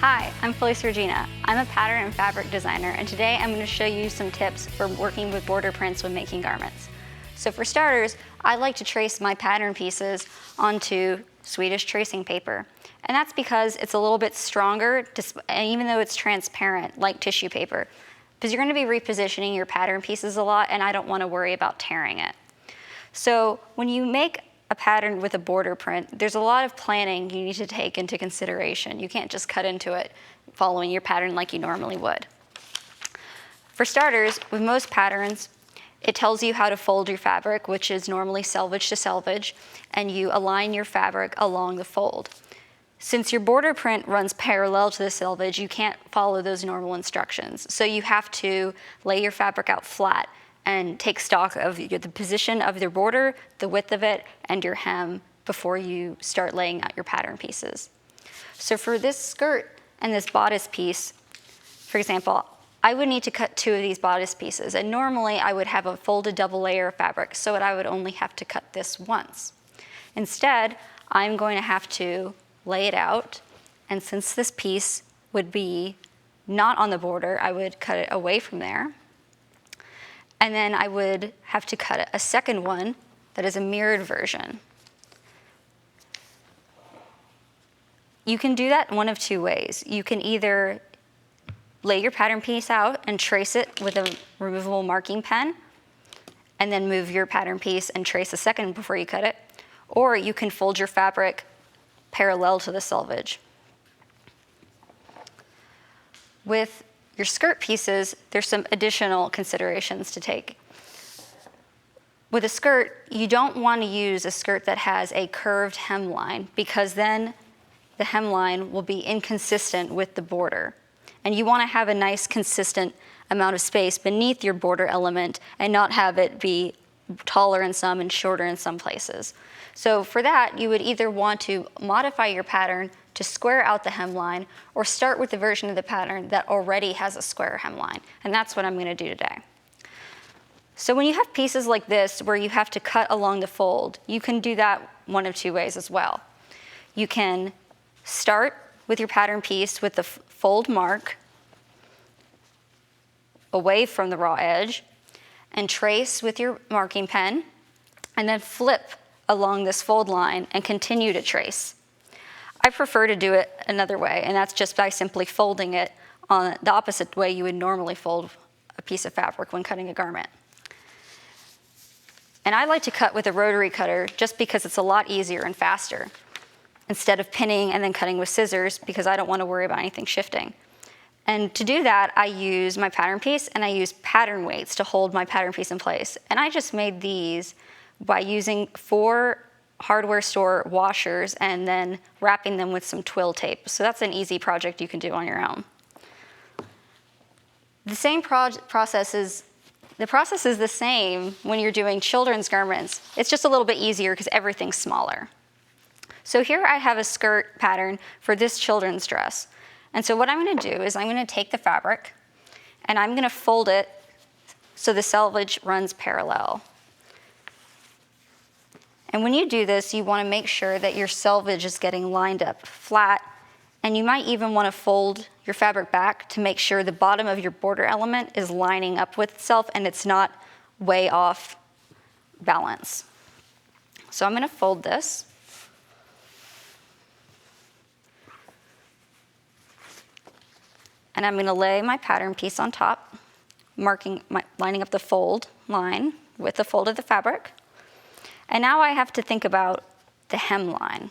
Hi, I'm Felice Regina. I'm a pattern and fabric designer, and today I'm going to show you some tips for working with border prints when making garments. So for starters, I like to trace my pattern pieces onto Swedish tracing paper. And that's because it's a little bit stronger, even though it's transparent, like tissue paper. Because you're going to be repositioning your pattern pieces a lot, and I don't want to worry about tearing it. So when you make a pattern with a border print, there's a lot of planning you need to take into consideration. You can't just cut into it following your pattern like you normally would. For starters, with most patterns, it tells you how to fold your fabric, which is normally selvage to selvage, and you align your fabric along the fold. Since your border print runs parallel to the selvage, you can't follow those normal instructions. So you have to lay your fabric out flat and take stock of the position of your border, the width of it, and your hem before you start laying out your pattern pieces. So for this skirt and this bodice piece, for example, I would need to cut 2 of these bodice pieces, and normally I would have a folded double layer of fabric, so I would only have to cut this once. Instead, I'm going to have to lay it out, and since this piece would be not on the border, I would cut it away from there. And then I would have to cut a second one that is a mirrored version. You can do that one of 2 ways. You can either lay your pattern piece out and trace it with a removable marking pen, and then move your pattern piece and trace a second before you cut it. Or you can fold your fabric parallel to the selvage. With your skirt pieces, there's some additional considerations to take. With a skirt, you don't want to use a skirt that has a curved hemline, because then the hemline will be inconsistent with the border. And you want to have a nice consistent amount of space beneath your border element and not have it be taller in some and shorter in some places. So for that, you would either want to modify your pattern to square out the hemline, or start with the version of the pattern that already has a square hemline. And that's what I'm going to do today. So when you have pieces like this where you have to cut along the fold, you can do that one of 2 ways as well. You can start with your pattern piece with the fold mark away from the raw edge, and trace with your marking pen, and then flip along this fold line and continue to trace. I prefer to do it another way, and that's just by simply folding it on the opposite way you would normally fold a piece of fabric when cutting a garment. And I like to cut with a rotary cutter just because it's a lot easier and faster, instead of pinning and then cutting with scissors, because I don't want to worry about anything shifting. And to do that, I use my pattern piece, and I use pattern weights to hold my pattern piece in place. And I just made these by using 4 hardware store washers and then wrapping them with some twill tape. So that's an easy project you can do on your own. The process is the same when you're doing children's garments. It's just a little bit easier because everything's smaller. So here I have a skirt pattern for this children's dress. And so what I'm going to do is I'm going to take the fabric and I'm going to fold it so the selvage runs parallel. And when you do this, you want to make sure that your selvage is getting lined up flat, and you might even want to fold your fabric back to make sure the bottom of your border element is lining up with itself and it's not way off balance. So I'm going to fold this. And I'm going to lay my pattern piece on top, lining up the fold line with the fold of the fabric. And now I have to think about the hemline.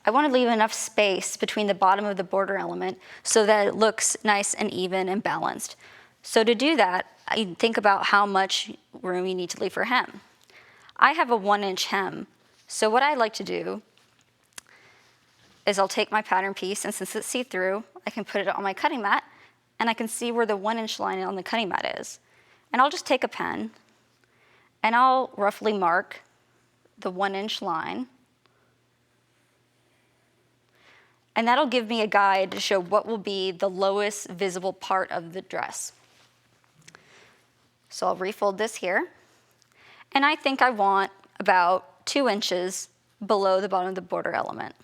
I want to leave enough space between the bottom of the border element so that it looks nice and even and balanced. So to do that, I think about how much room you need to leave for hem. I have a 1-inch hem. So what I like to do is I'll take my pattern piece, and since it's see-through, I can put it on my cutting mat, and I can see where the 1-inch line on the cutting mat is. And I'll just take a pen, and I'll roughly mark the 1-inch line. And that'll give me a guide to show what will be the lowest visible part of the dress. So I'll refold this here. And I think I want about 2 inches below the bottom of the border element.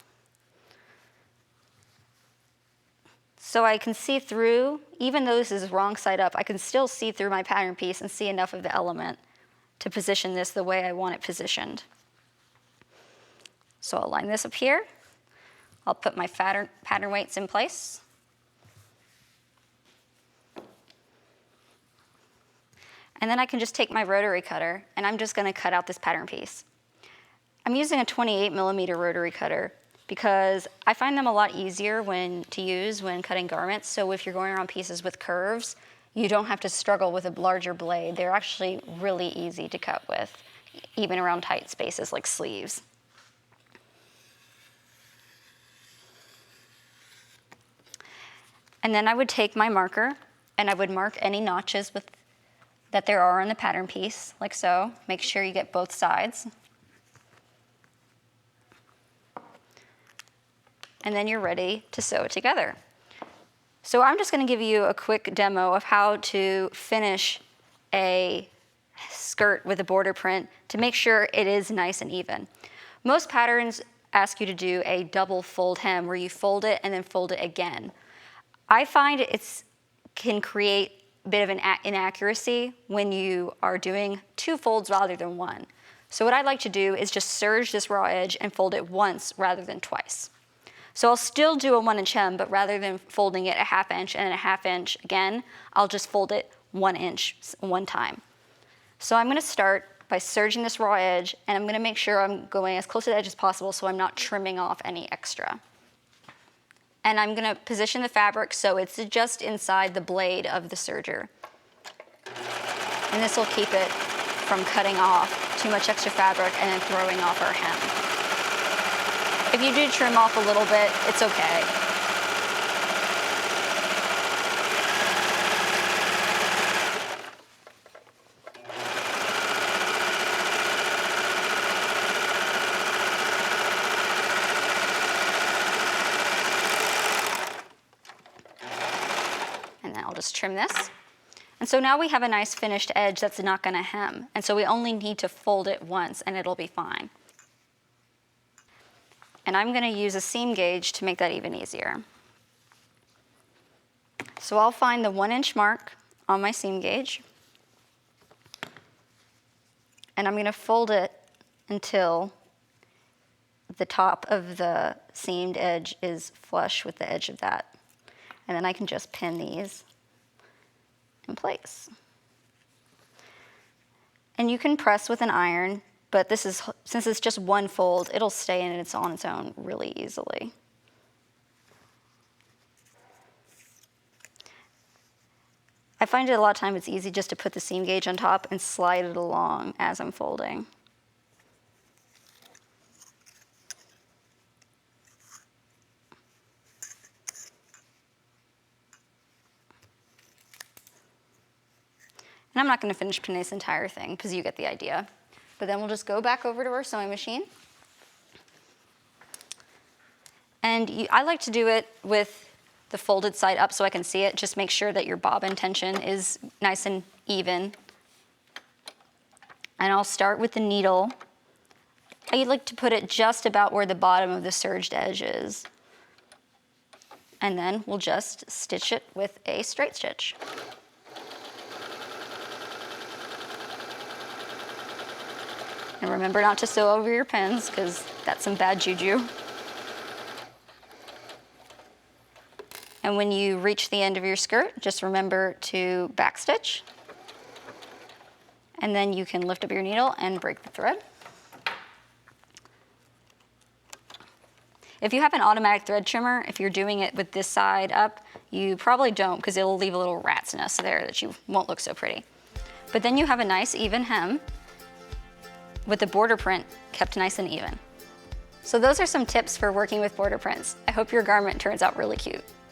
So I can see through, even though this is wrong side up, I can still see through my pattern piece and see enough of the element to position this the way I want it positioned. So I'll line this up here. I'll put my pattern weights in place. And then I can just take my rotary cutter and I'm just going to cut out this pattern piece. I'm using a 28mm rotary cutter because I find them a lot easier to use when cutting garments. So if you're going around pieces with curves, you don't have to struggle with a larger blade. They're actually really easy to cut with, even around tight spaces like sleeves. And then I would take my marker and I would mark any notches that there are on the pattern piece, like so. Make sure you get both sides. And then you're ready to sew it together. So I'm just going to give you a quick demo of how to finish a skirt with a border print to make sure it is nice and even. Most patterns ask you to do a double fold hem where you fold it and then fold it again. I find it can create a bit of an inaccuracy when you are doing two folds rather than one. So what I like to do is just serge this raw edge and fold it once rather than twice. So I'll still do a 1-inch hem, but rather than folding it a 1/2 inch and then a 1/2 inch again, I'll just fold it 1 inch one time. So I'm going to start by serging this raw edge, and I'm going to make sure I'm going as close to the edge as possible so I'm not trimming off any extra. And I'm going to position the fabric so it's just inside the blade of the serger. And this will keep it from cutting off too much extra fabric and then throwing off our hem. If you do trim off a little bit, it's okay. I'll just trim this. And so now we have a nice finished edge that's not going to hem. And so we only need to fold it once and it'll be fine. And I'm going to use a seam gauge to make that even easier. So I'll find the 1-inch mark on my seam gauge. And I'm going to fold it until the top of the seamed edge is flush with the edge of that. And then I can just pin these in place. And you can press with an iron, but since it's just one fold, it'll stay in it on its own really easily. I find it a lot of times it's easy just to put the seam gauge on top and slide it along as I'm folding. And I'm not going to finish pinning this entire thing because you get the idea. But then we'll just go back over to our sewing machine. And I like to do it with the folded side up so I can see it. Just make sure that your bobbin tension is nice and even. And I'll start with the needle. I like to put it just about where the bottom of the serged edge is. And then we'll just stitch it with a straight stitch. And remember not to sew over your pins because that's some bad juju. And when you reach the end of your skirt, just remember to backstitch. And then you can lift up your needle and break the thread. If you have an automatic thread trimmer, if you're doing it with this side up, you probably don't because it'll leave a little rat's nest there that you won't look so pretty. But then you have a nice even hem with the border print kept nice and even. So those are some tips for working with border prints. I hope your garment turns out really cute.